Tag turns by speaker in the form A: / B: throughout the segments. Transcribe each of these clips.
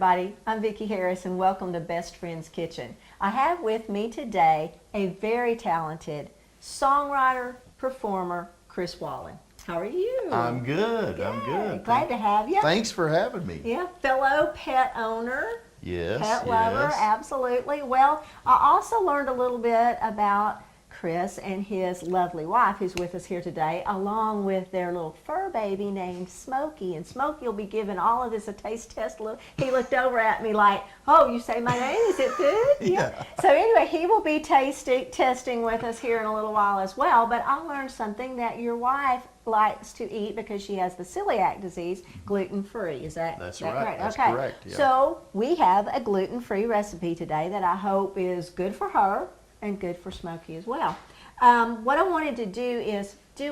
A: everybody. I'm Vicki Harris and welcome to Best Friends Kitchen. I have with me today a very talented songwriter, performer, Chris Wallin. How are you?
B: I'm good. I'm good.
A: Glad to have you.
B: Thanks for having me.
A: Yeah, fellow pet owner.
B: Yes.
A: Pet lover,
B: yes.
A: absolutely. Well, I also learned a little bit about Chris and his lovely wife who's with us here today, along with their little fur baby named Smokey. And Smokey will be giving all of this a taste test. He looked over at me like, oh, you say my name? Is it food?
B: Yeah.
A: So anyway, he will be testing with us here in a little while as well. But I learned something that your wife likes to eat because she has the celiac disease, gluten-free. Is that
B: That's
A: that
B: right.
A: correct?
B: That's
A: okay.
B: correct. Yeah.
A: So we have a gluten-free recipe today that I hope is good for her and good for Smokey as well. What I wanted to do is pay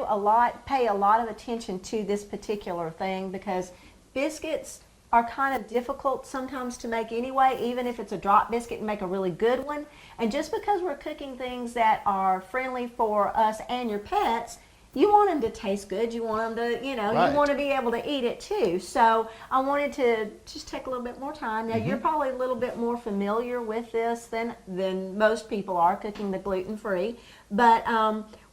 A: a lot of attention to this particular thing because biscuits are kind of difficult sometimes to make anyway, even if it's a drop biscuit and make a really good one. And just because we're cooking things that are friendly for us and your pets, you want them to taste good. You want them to,
B: Right.
A: you want to be able to eat it too. So I wanted to just take a little bit more time. Now, you're probably a little bit more familiar with this than most people are cooking the gluten-free. But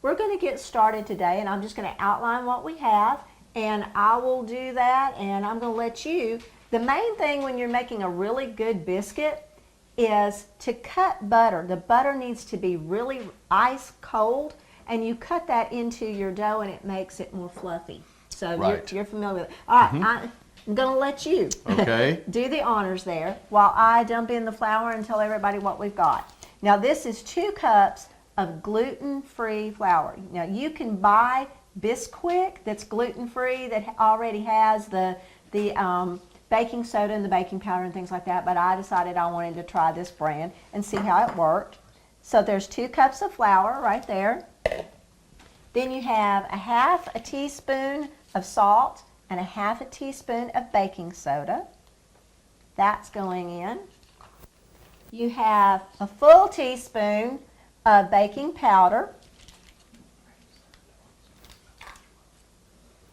A: we're going to get started today, and I'm just going to outline what we have, and I will do that, and I'm going to let you. The main thing when you're making a really good biscuit is to cut butter. The butter needs to be really ice cold, and you cut that into your dough and it makes it more fluffy. So
B: Right.
A: you're familiar with it. All right, I'm going to let you
B: Okay.
A: do the honors there while I dump in the flour and tell everybody what we've got. Now this is 2 cups of gluten-free flour. Now you can buy Bisquick that's gluten-free that already has the baking soda and the baking powder and things like that, but I decided I wanted to try this brand and see how it worked. So there's 2 cups of flour right there. Then you have a half a teaspoon of salt and a half a teaspoon of baking soda. That's going in. You have a full teaspoon of baking powder.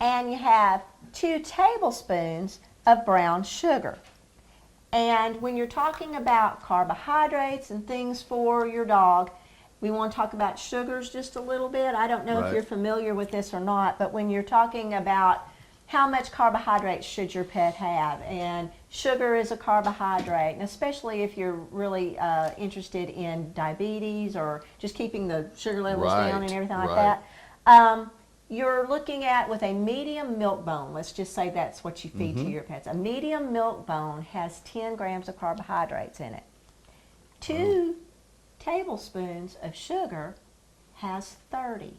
A: And you have 2 tablespoons of brown sugar. And when you're talking about carbohydrates and things for your dog, we want to talk about sugars just a little bit. I don't know if
B: Right.
A: you're familiar with this or not, but when you're talking about how much carbohydrates should your pet have, and sugar is a carbohydrate, and especially if you're really interested in diabetes or just keeping the sugar levels down and
B: Right,
A: everything like
B: right.
A: that. You're looking at with a medium milk bone, let's just say that's what you feed to your pets. A medium milk bone has 10 grams of carbohydrates in it. 2 tablespoons of sugar has 30.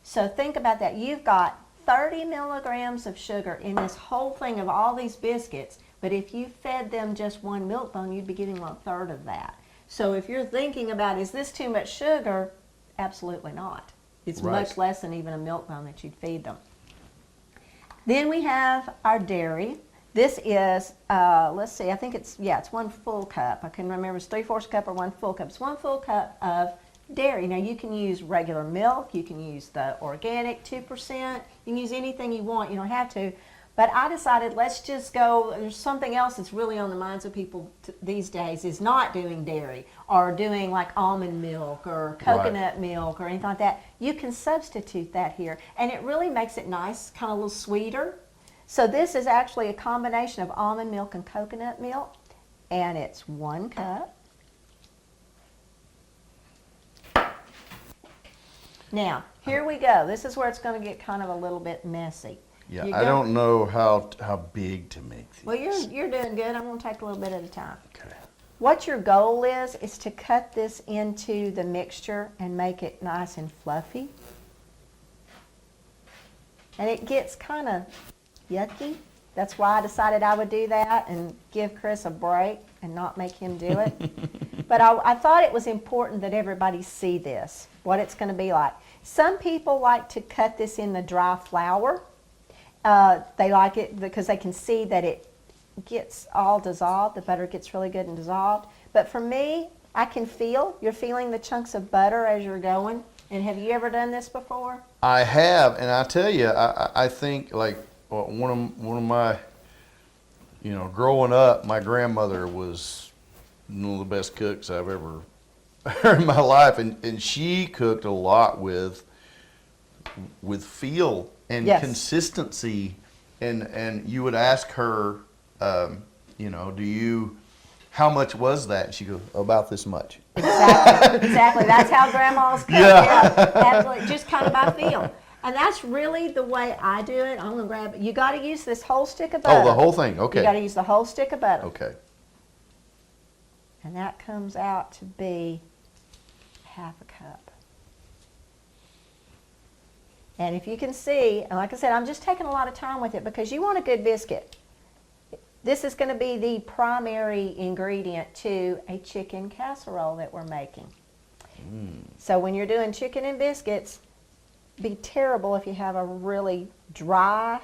A: So think about that. You've got 30 milligrams of sugar in this whole thing of all these biscuits, but if you fed them just 1 milk bone, you'd be getting 1/3 of that. So if you're thinking about, is this too much sugar? Absolutely not. It's
B: Right.
A: much less than even a milk bone that you'd feed them. Then we have our dairy. This is, let's see, I think it's 1 full cup. I can remember it's 3/4 cup or 1 full cup. It's 1 full cup of dairy. Now you can use regular milk, you can use the organic 2%, you can use anything you want, you don't have to. But I decided let's just go, there's something else that's really on the minds of people these days is not doing dairy or doing like almond milk or coconut milk or anything like that. You can substitute that here and it really makes it nice, kind of a little sweeter. So this is actually a combination of almond milk and coconut milk, and it's 1 cup. Now, here we go. This is where it's going to get kind of a little bit messy.
B: Yeah,
A: You
B: I
A: go-
B: don't know how big to make these.
A: Well, you're doing good. I'm going to take a little bit at a time.
B: Okay.
A: What your goal is to cut this into the mixture and make it nice and fluffy. And it gets kind of yucky. That's why I decided I would do that and give Chris a break and not make him do it. But I thought it was important that everybody see this, what it's going to be like. Some people like to cut this in the dry flour. They like it because they can see that it gets all dissolved. The butter gets really good and dissolved. But for me, I can feel, you're feeling the chunks of butter as you're going. And have you ever done this before?
B: I have, and I tell you, I think like one of my you know, growing up, my grandmother was one of the best cooks I've ever heard in my life, and she cooked a lot with feel and
A: Yes.
B: consistency, and you would ask her, you know, how much was that? And she goes, about this much.
A: Exactly. That's how grandmas cook.
B: Yeah.
A: Absolutely. Just kind of by feel. And that's really the way I do it. I'm going to grab it. You got to use this whole stick of butter.
B: Oh, the whole thing. Okay.
A: You got to use the whole stick of butter.
B: Okay.
A: And that comes out to be half a cup. And if you can see, and like I said, I'm just taking a lot of time with it because you want a good biscuit. This is going to be the primary ingredient to a chicken casserole that we're making. So when you're doing chicken and biscuits, be terrible if you have a really dry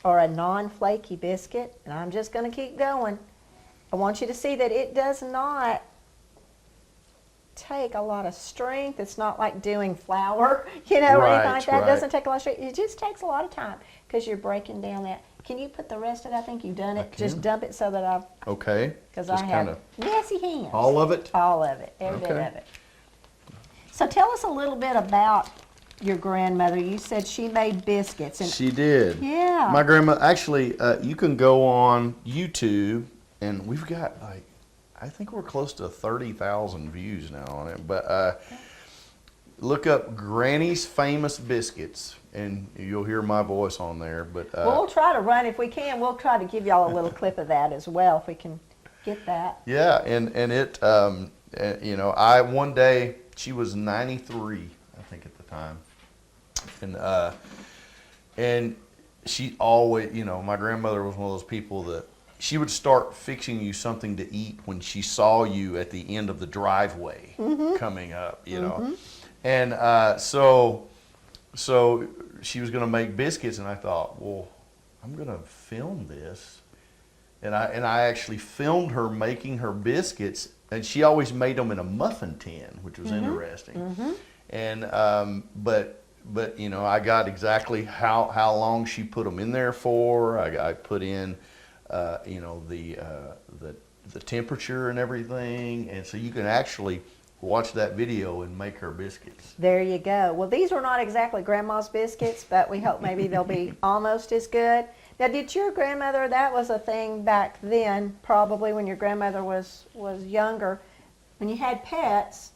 A: or a non-flaky biscuit. And I'm just going to keep going. I want you to see that it does not take a lot of strength. It's not like doing flour, you know, or anything like that. It doesn't take a lot of strength. It just takes a lot of time because you're breaking down that. Can you put the rest of it? I think you've done it. Just dump it so that I've...
B: Okay.
A: Because I have messy hands.
B: All of it?
A: All of it. Every bit of it. So tell us a little bit about your grandmother. You said she made biscuits. And
B: She did.
A: Yeah.
B: My grandma, actually, you can go on YouTube, and we've got like, I think we're close to 30,000 views now on it. But look up Granny's Famous Biscuits, and you'll hear my voice on there. But
A: we'll try to run, if we can, we'll try to give y'all a little clip of that as well, if we can get that.
B: Yeah, and it, you know, one day, she was 93, I think at the time. And she always, you know, my grandmother was one of those people that she would start fixing you something to eat when she saw you at the end of the driveway coming up, you know. And so she was going to make biscuits, and I thought, well, I'm going to film this. And I actually filmed her making her biscuits, and she always made them in a muffin tin, which was interesting. And but you know, I got exactly how long she put them in there for. I put in you know, the temperature and everything, and so you can actually watch that video and make her biscuits.
A: There you go. Well, these were not exactly Grandma's biscuits, but we hope maybe they'll be almost as good. Now, did your grandmother, that was a thing back then, probably when your grandmother was younger, when you had pets,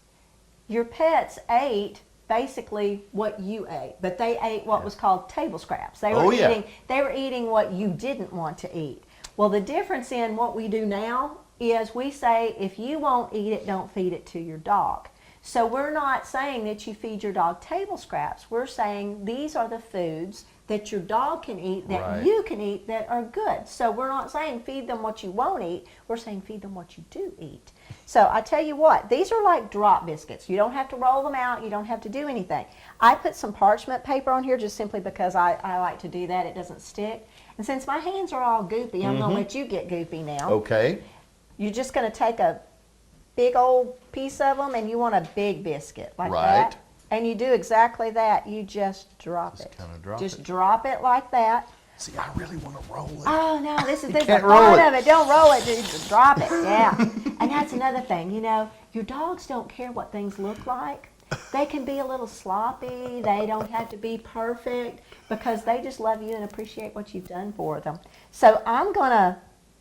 A: your pets ate basically what you ate, but they ate what was called table scraps. They were eating what you didn't want to eat. Well, the difference in what we do now is we say, if you won't eat it, don't feed it to your dog. So we're not saying that you feed your dog table scraps. We're saying these are the foods that your dog can eat, that you can eat, that are good. So we're not saying feed them what you won't eat. We're saying feed them what you do eat. So I tell you what, these are like drop biscuits. You don't have to roll them out. You don't have to do anything. I put some parchment paper on here just simply because I like to do that. It doesn't stick. And since my hands are all goopy, I'm going to let you get goopy now.
B: Okay.
A: You're just going to take a big old piece of them, and you want a big biscuit like that. And you do exactly that. You just drop it.
B: Kind of drop
A: just
B: it.
A: drop it like that.
B: See, I really want to roll it.
A: Oh, no, this is the
B: can't
A: fun
B: roll it.
A: of it. Don't roll it, dude. Just drop it, yeah. And that's another thing, you know, your dogs don't care what things look like. They can be a little sloppy. They don't have to be perfect because they just love you and appreciate what you've done for them. So I'm going to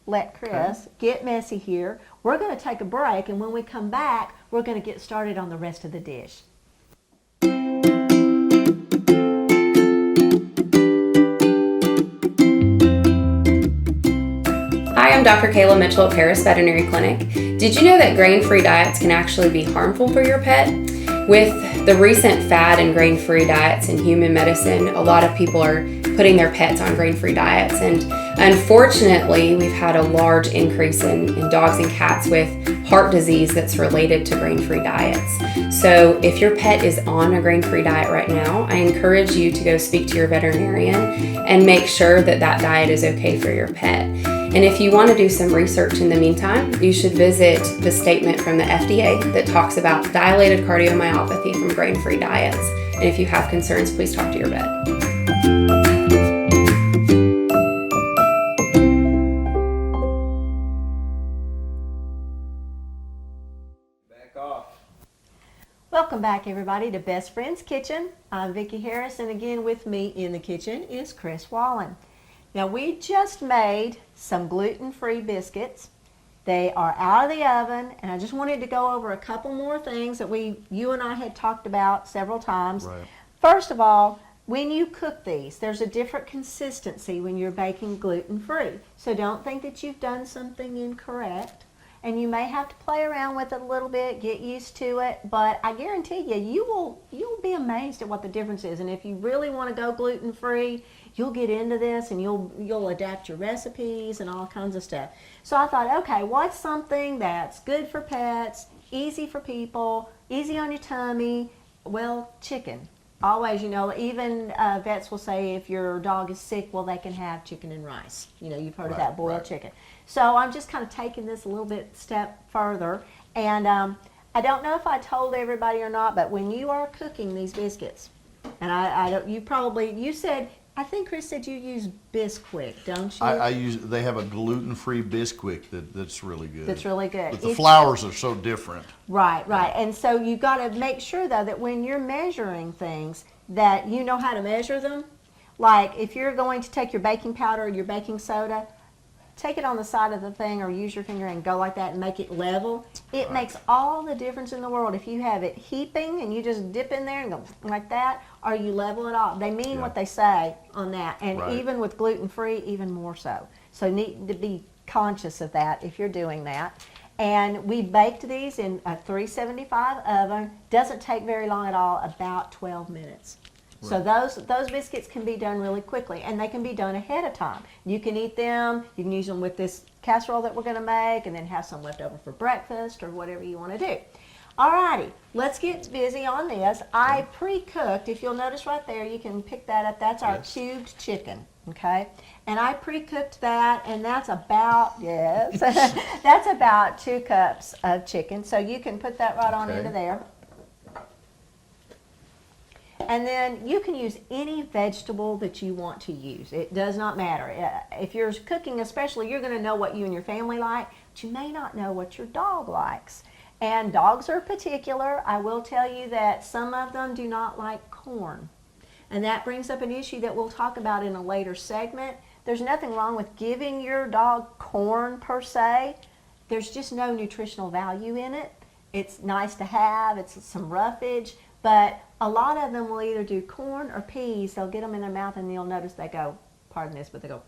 A: let Chris get messy here. We're going to take a break, and when we come back, we're going to get started on the rest of the dish.
C: Hi, I'm Dr. Kayla Mitchell at Paris Veterinary Clinic. Did you know that grain-free diets can actually be harmful for your pet? With the recent fad in grain-free diets in human medicine, a lot of people are putting their pets on grain-free diets, and unfortunately, we've had a large increase in dogs and cats with heart disease that's related to grain-free diets. So if your pet is on a grain-free diet right now, I encourage you to go speak to your veterinarian and make sure that that diet is okay for your pet. And if you want to do some research in the meantime, you should visit the statement from the FDA that talks about dilated cardiomyopathy from grain-free diets. And if you have concerns, please talk to your vet.
A: Welcome back, everybody, to Best Friends Kitchen. I'm Vicki Harris, and again with me in the kitchen is Chris Wallin. Now, we just made some gluten-free biscuits. They are out of the oven, and I just wanted to go over a couple more things that you and I had talked about several times.
B: Right.
A: First of all, when you cook these, there's a different consistency when you're baking gluten-free. So don't think that you've done something incorrect. And you may have to play around with it a little bit, get used to it, but I guarantee you'll be amazed at what the difference is. And if you really want to go gluten-free, you'll get into this and you'll adapt your recipes and all kinds of stuff. So I thought, okay, what's something that's good for pets, easy for people, easy on your tummy? Well, chicken. Always, even vets will say if your dog is sick, well, they can have chicken and rice. You've heard of that, boiled chicken. So I'm just kind of taking this a little bit step further. And I don't know if I told everybody or not, but when you are cooking these biscuits, and you said, I think Chris said you use Bisquick, don't you?
B: They have a gluten-free biscuit that's really good.
A: That's really good.
B: But the flours are so different.
A: Right. And so you got to make sure, though, that when you're measuring things, that you know how to measure them. Like if you're going to take your baking powder or your baking soda, take it on the side of the thing or use your finger and go like that and make it level. It makes all the difference in the world if you have it heaping and you just dip in there and go like that, or you level it off. They mean what they say on that, and even with gluten-free, even more so. So need to be conscious of that if you're doing that. And we baked these in a 375 oven. Doesn't take very long at all, about 12 minutes. So those biscuits can be done really quickly, and they can be done ahead of time. You can eat them, you can use them with this casserole that we're going to make, and then have some left over for breakfast or whatever you want to do. Alrighty, let's get busy on this. I pre-cooked, if you'll notice right there, you can pick that up, that's our cubed chicken, okay? And I pre-cooked that, and that's about, that's about 2 cups of chicken. So you can put that right on into there. And then you can use any vegetable that you want to use. It does not matter. If you're cooking especially, you're going to know what you and your family like, but you may not know what your dog likes. And dogs are particular. I will tell you that some of them do not like corn. And that brings up an issue that we'll talk about in a later segment. There's nothing wrong with giving your dog corn per se. There's just no nutritional value in it. It's nice to have. It's some roughage. But a lot of them will either do corn or peas. They'll get them in their mouth and you'll notice they go, pardon this, but they go,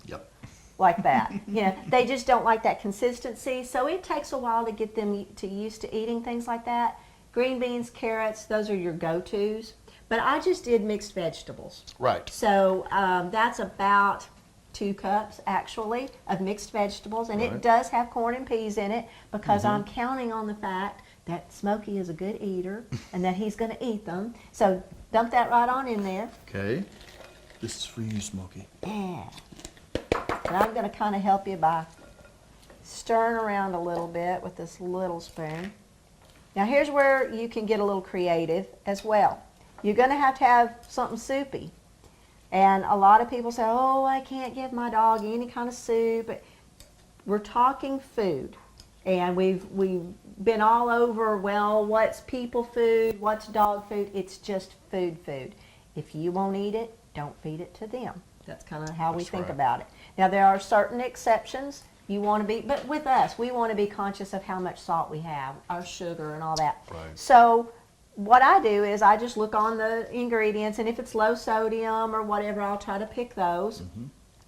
B: yep,
A: like that. They just don't like that consistency. So it takes a while to get them used to eating things like that. Green beans, carrots, those are your go-tos. But I just did mixed vegetables.
B: Right.
A: So that's about 2 cups, actually, of mixed vegetables. And it does have corn and peas in it because I'm counting on the fact that Smokey is a good eater and that he's going to eat them. So dump that right on in there.
B: Okay. This is for you, Smokey.
A: Yeah. And I'm going to kind of help you by stirring around a little bit with this little spoon. Now here's where you can get a little creative as well. You're going to have something soupy. And a lot of people say, oh, I can't give my dog any kind of soup. We're talking food. And we've been all over, well, what's people food, what's dog food? It's just food. If you won't eat it, don't feed it to them. That's kind of how we think about it. Now, there are certain exceptions. You want to be, but with us, we want to be conscious of how much salt we have, our sugar and all that.
B: Right.
A: So what I do is I just look on the ingredients, and if it's low sodium or whatever, I'll try to pick those.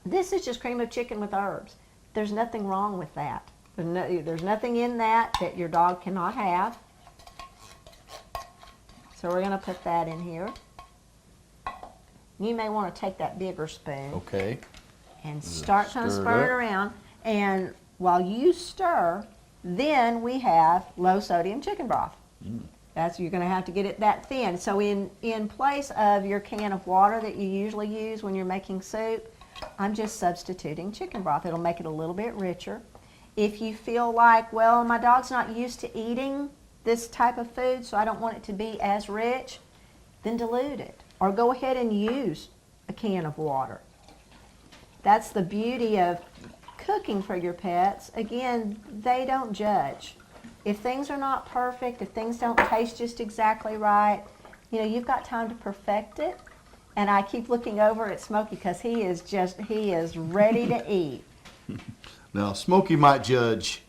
A: This is just cream of chicken with herbs. There's nothing wrong with that. There's nothing in that your dog cannot have. So we're going to put that in here. You may want to take that bigger spoon.
B: Okay.
A: And start kind of stirring around. And while you stir, then we have low sodium chicken broth. You're going to have to get it that thin. So in place of your can of water that you usually use when you're making soup, I'm just substituting chicken broth. It'll make it a little bit richer. If you feel like, well, my dog's not used to eating this type of food, so I don't want it to be as rich, then dilute it. Or go ahead and use a can of water. That's the beauty of cooking for your pets. Again, they don't judge. if things are not perfect, if things don't taste just exactly right, you know, you've got time to perfect it. And I keep looking over at Smokey because he is ready to eat.
B: Now, Smokey might judge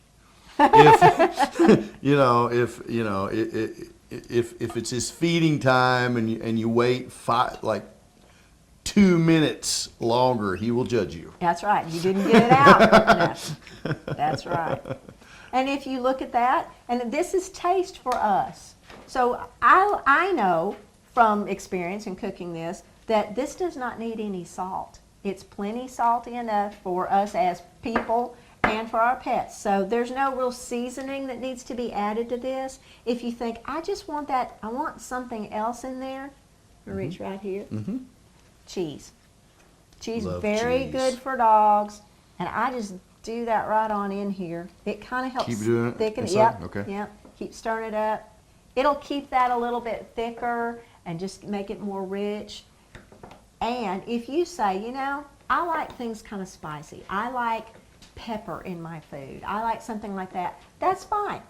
B: if if it's his feeding time and you wait 2 minutes longer, he will judge you.
A: That's right. You didn't get it out. No, that's right. And if you look at that, and this is taste for us. So I know from experience in cooking this that this does not need any salt. It's plenty salty enough for us as people and for our pets. So there's no real seasoning that needs to be added to this. If you think, I just want that, I want something else in there, reach right here. Cheese. Cheese,
B: Love
A: very
B: cheese.
A: good for dogs. And I just do that right on in here. It kind of helps
B: Keep doing it
A: thicken it.
B: inside?
A: Yep,
B: Okay.
A: yep. Keep stirring it up. It'll keep that a little bit thicker and just make it more rich. And if you say, you know, I like things kind of spicy. I like pepper in my food. I like something like that. That's fine.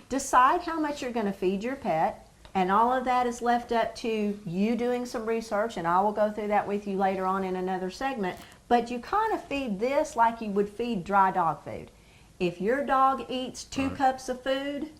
A: Decide how much you're going to feed your pet, and all of that is left up to you doing some research, and I will go through that with you later on in another segment. But you kind of feed this like you would feed dry dog food. If your dog eats 2 cups of food,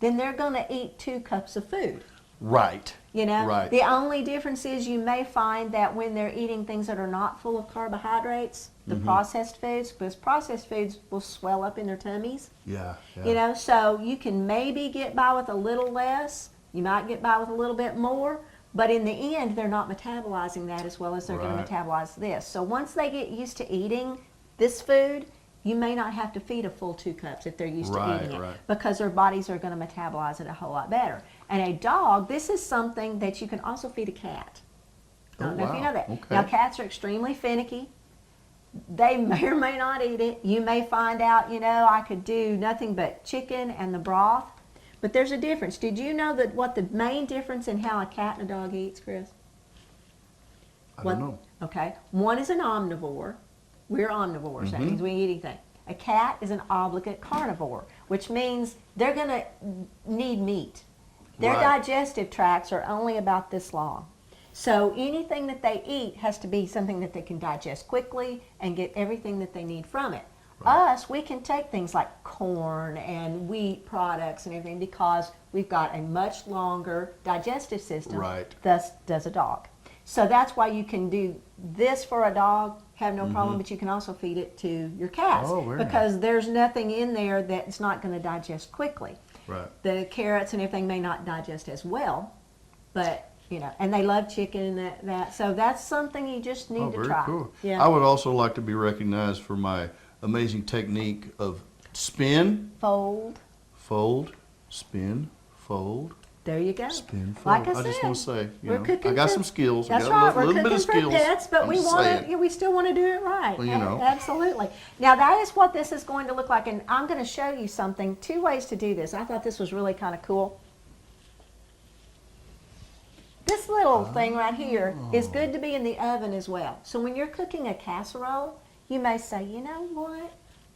A: then they're going to eat 2 cups of food.
B: Right.
A: You know,
B: Right.
A: the only difference is you may find that when they're eating things that are not full of carbohydrates, the processed foods, because processed foods will swell up in their tummies.
B: Yeah.
A: You know, so you can maybe get by with a little less. You might get by with a little bit more, but in the end, they're not metabolizing that as well as they're going
B: Right.
A: to metabolize this. So once they get used to eating this food, you may not have to feed a full 2 cups if they're used to
B: Right,
A: eating it,
B: right.
A: because their bodies are going to metabolize it a whole lot better. And a dog, this is something that you can also feed a cat. I don't know if you know that.
B: Okay.
A: Now, cats are extremely finicky. They may or may not eat it. You may find out, you know, I could do nothing but chicken and the broth. But there's a difference. Did you know that what the main difference in how a cat and a dog eats, Chris?
B: I don't know.
A: Okay. One is an omnivore. We're omnivores. That means we eat anything. A cat is an obligate carnivore, which means they're going to need meat. Their
B: Right.
A: digestive tracts are only about this long. So anything that they eat has to be something that they can digest quickly and get everything that they need from it. Us, we can take things like corn and wheat products and everything because we've got a much longer digestive system.
B: Right.
A: Thus does a dog. So that's why you can do this for a dog, have no problem, but you can also feed it to your cats
B: Oh, very
A: because there's nothing in there that's not going to digest quickly.
B: Right.
A: The carrots and everything may not digest as well, but you know, and they love chicken and that. So that's something you just need to
B: Very
A: try.
B: cool.
A: Yeah.
B: I would also like to be recognized for my amazing technique of spin,
A: Fold.
B: fold, spin, fold,
A: There you go.
B: spin, fold.
A: Like I said,
B: just want to say,
A: we're cooking
B: I got
A: for-
B: some skills.
A: That's
B: I
A: right.
B: got a
A: We're
B: little bit
A: cooking
B: of
A: for
B: skills.
A: pets, but
B: I'm
A: we
B: just
A: want
B: saying.
A: to. We still want to do it right.
B: Well, you know.
A: Absolutely. Now that is what this is going to look like, and I'm going to show you something. 2 ways to do this. I thought this was really kind of cool. This little thing right here is good to be in the oven as well. So when you're cooking a casserole, you may say, you know what?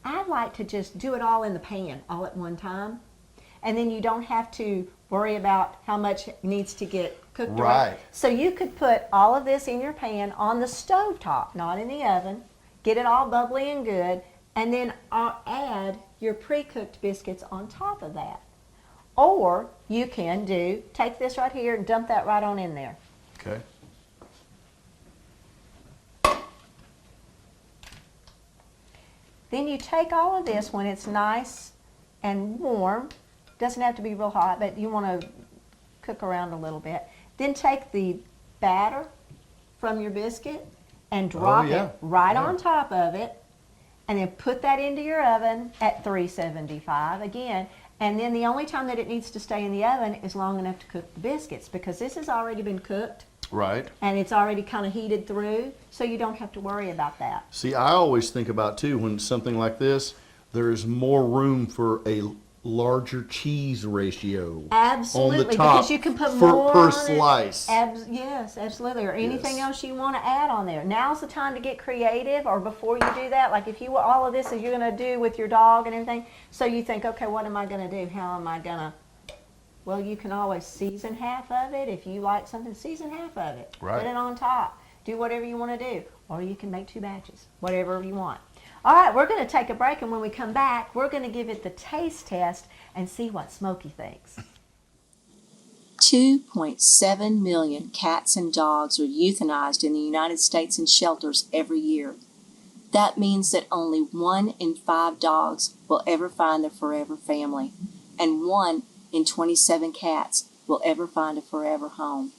A: I'd like to just do it all in the pan all at one time. And then you don't have to worry about how much needs to get cooked.
B: Right.
A: So you could put all of this in your pan on the stove top, not in the oven. Get it all bubbly and good. And then add your pre-cooked biscuits on top of that. Or you can take this right here and dump that right on in there.
B: Okay.
A: Then you take all of this when it's nice and warm. Doesn't have to be real hot, but you want to cook around a little bit. Then take the batter from your biscuit and drop
B: yeah.
A: it right
B: Yeah.
A: on top of it. And then put that into your oven at 375 again. And then the only time that it needs to stay in the oven is long enough to cook the biscuits, because this has already been cooked
B: Right.
A: and it's already kind of heated through, so you don't have to worry about that.
B: See, I always think about too when something like this, there is more room for a larger cheese ratio
A: Absolutely,
B: on the top
A: because you can put
B: for,
A: more
B: per
A: on
B: slice.
A: Yes, absolutely, or anything
B: Yes.
A: else you want to add on there. Now's the time to get creative, or before you do that. Like if you all of this is you're going to do with your dog and everything, so you think, okay, what am I going to do? How am I going to? Well, you can always season half of it if you like something. Season half of it.
B: Right.
A: Put it on top. Do whatever you want to do, or you can make 2 batches, whatever you want. All right, we're going to take a break, and when we come back, we're going to give it the taste test and see what Smokey thinks.
D: 2.7 million cats and dogs are euthanized in the United States in shelters every year. That means that only 1 in 5 dogs will ever find a forever family, and 1 in 27 cats will ever find a forever home.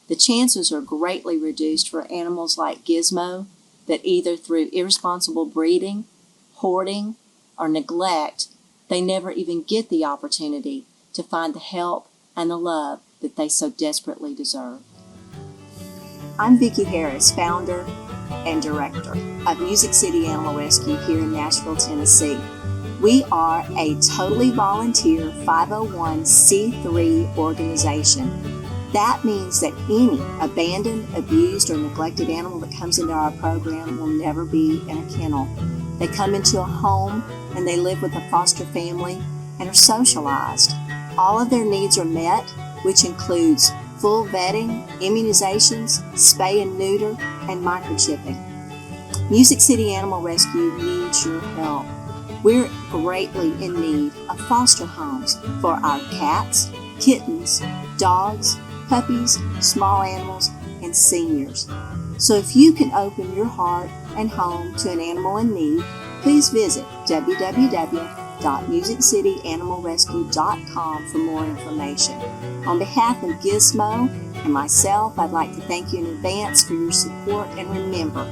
D: The chances are greatly reduced for animals like Gizmo that either through irresponsible breeding, hoarding, or neglect, they never even get the opportunity to find the help and the love that they so desperately deserve. I'm Vicki Harris, founder and director of Music City Animal Rescue here in Nashville, Tennessee. We are a totally volunteer 501c3 organization. That means that any abandoned, abused, or neglected animal that comes into our program will never be in a kennel. They come into a home and they live with a foster family and are socialized. All of their needs are met, which includes full vetting, immunizations, spay and neuter, and microchipping. Music City Animal Rescue needs your help. We're greatly in need of foster homes for our cats, kittens, dogs, puppies, small animals, and seniors. So if you can open your heart and home to an animal in need, please visit www.musiccity.animalrescue.com for more information. On behalf of Gizmo and myself, I'd like to thank you in advance for your support, and remember,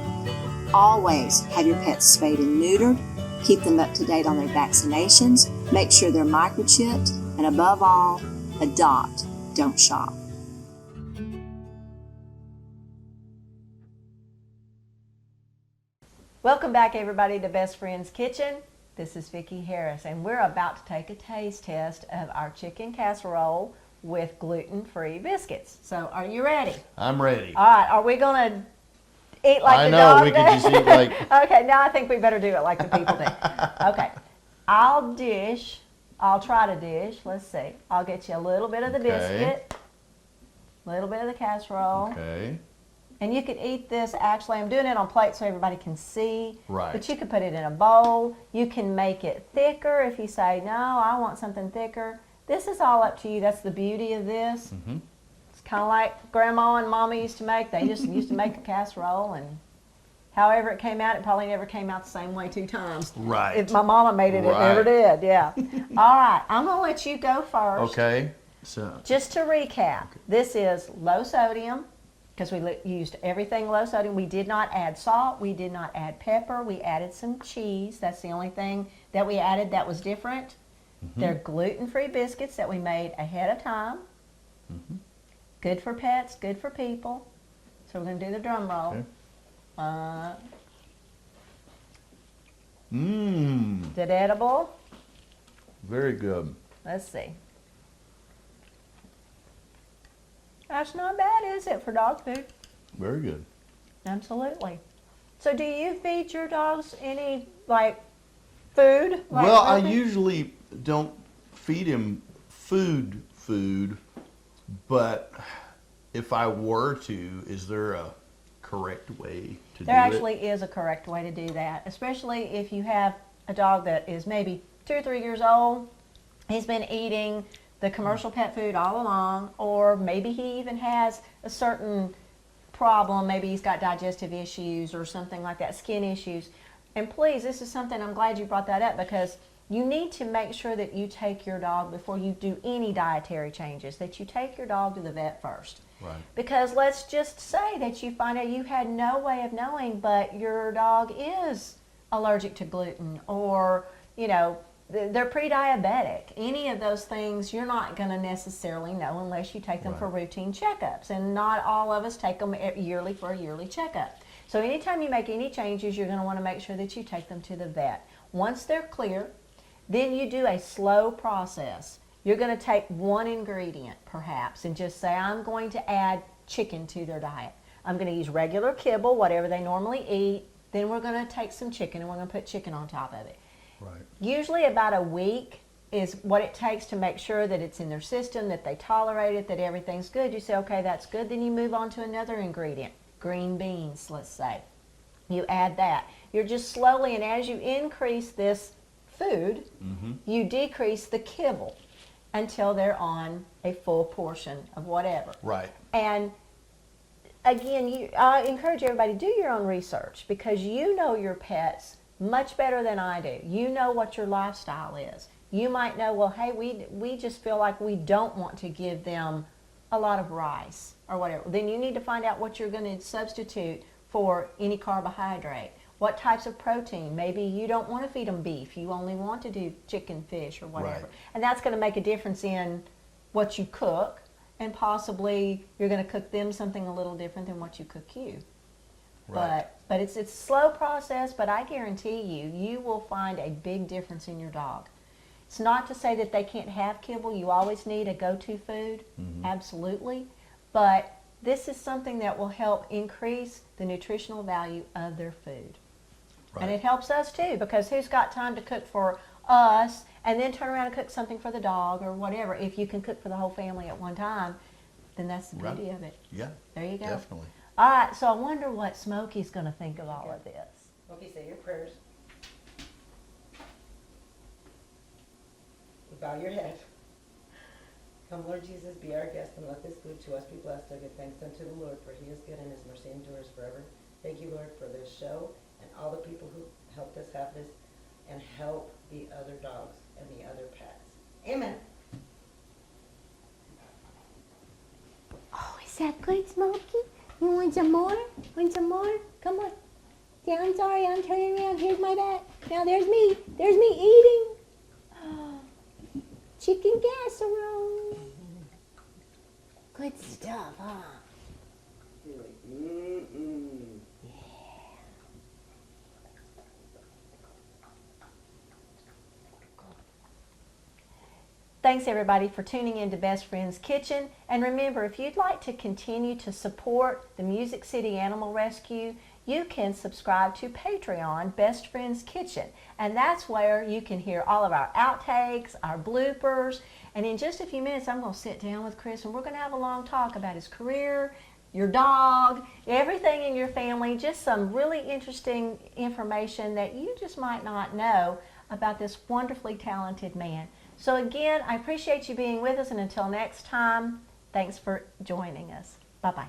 D: always have your pets spayed and neutered, keep them up to date on their vaccinations, make sure they're microchipped, and above all, adopt, don't shop.
A: Welcome back, everybody, to Best Friend's Kitchen. This is Vicki Harris, and we're about to take a taste test of our chicken casserole with gluten-free biscuits. So, are you ready?
B: I'm ready.
A: All right, are we going to eat like
B: I
A: the
B: know,
A: dog
B: we could
A: does?
B: just eat like...
A: Okay, now I think we better do it like the people do. Okay, I'll try to dish. Let's see. I'll get you a little bit of the biscuit, a little bit of the casserole.
B: Okay.
A: And you could eat this, actually, I'm doing it on plates so everybody can see.
B: Right.
A: But you could put it in a bowl. You can make it thicker if you say, no, I want something thicker. This is all up to you. That's the beauty of this.
B: Mm-hmm.
A: It's kind of like Grandma and Mama used to make. They just used to make a casserole, and however it came out, it probably never came out the same way 2 times.
B: Right.
A: If my mama made it, it never did, yeah. All right, I'm going to let you go first.
B: Okay. So.
A: Just to recap, this is low sodium, because we used everything low sodium. We did not add salt. We did not add pepper. We added some cheese. That's the only thing that we added that was different. Mm-hmm. They're gluten-free biscuits that we made ahead of time. Mm-hmm. Good for pets, good for people. So we're going to do the drum roll.
B: Okay.
A: Is it edible?
B: Very good.
A: Let's see. That's not bad, is it, for dog food?
B: Very good.
A: Absolutely. So do you feed your dogs any, like, food? Like
B: Well, I
A: nothing?
B: usually don't feed him food, but if I were to, is there a correct way to
A: There
B: do
A: actually
B: it?
A: is a correct way to do that, especially if you have a dog that is maybe 2 or 3 years old. He's been eating the commercial pet food all along, or maybe he even has a certain problem. Maybe he's got digestive issues or something like that, skin issues. And please, this is something, I'm glad you brought that up, because you need to make sure that you take your dog, before you do any dietary changes, that you take your dog to the vet first.
B: Right.
A: Because let's just say that you find out you had no way of knowing, but your dog is allergic to gluten, or, you know, they're pre-diabetic. Any of those things you're not going to necessarily know unless you take them for routine checkups. And not all of us take them yearly for a yearly checkup. So anytime you make any changes, you're going to want to make sure that you take them to the vet. Once they're clear, Then you do a slow process. You're going to take one ingredient perhaps and just say, I'm going to add chicken to their diet. I'm going to use regular kibble, whatever they normally eat. Then we're going to take some chicken and we're going to put chicken on top of it.
B: Right.
A: Usually about a week is what it takes to make sure that it's in their system, that they tolerate it, that everything's good. You say, okay, that's good. Then you move on to another ingredient, green beans, let's say. You add that. You're just slowly, and as you increase this food, you decrease the kibble until they're on a full portion of whatever.
B: Right.
A: And again, I encourage everybody to do your own research because you know your pets much better than I do. You know what your lifestyle is. You might know, well, hey, we just feel like we don't want to give them a lot of rice or whatever. Then you need to find out what you're going to substitute for any carbohydrate. What types of protein? Maybe you don't want to feed them beef. You only want to do chicken, fish, or whatever.
B: Right.
A: And that's going to make a difference in what you cook, and possibly you're going to cook them something a little different than what you cook you.
B: Right.
A: But it's a slow process, but I guarantee you will find a big difference in your dog. It's not to say that they can't have kibble. You always need a go-to food, absolutely. But this is something that will help increase the nutritional value of their food.
B: Right.
A: And it helps us too, because who's got time to cook for us and then turn around and cook something for the dog or whatever? If you can cook for the whole family at one time, then that's the beauty of it.
B: Yeah.
A: There you go.
B: Definitely.
A: All right, so I wonder what Smokey's going to think of all of this.
E: Smokey, say your prayers. Bow your head. Come, Lord Jesus, be our guest, and let this food to us be blessed. I give thanks unto the Lord, for he is good, and his mercy endures forever. Thank you, Lord, for this show, and all the people who helped us have this, and help the other dogs and the other pets. Amen.
A: Oh, is that good, Smokey? You want some more? Want some more? Come on. Yeah, I'm sorry, I'm turning around. Here's my back. Now there's me. There's me eating. Oh, chicken casserole. Good stuff, huh? Thanks everybody for tuning in to Best Friends Kitchen. And remember, if you'd like to continue to support the Music City Animal Rescue, you can subscribe to Patreon, Best Friends Kitchen. And that's where you can hear all of our outtakes, our bloopers. And in just a few minutes, I'm going to sit down with Chris and we're going to have a long talk about his career, your dog, everything in your family, just some really interesting information that you just might not know about this wonderfully talented man. So again, I appreciate you being with us, and until next time, thanks for joining us. Bye-bye.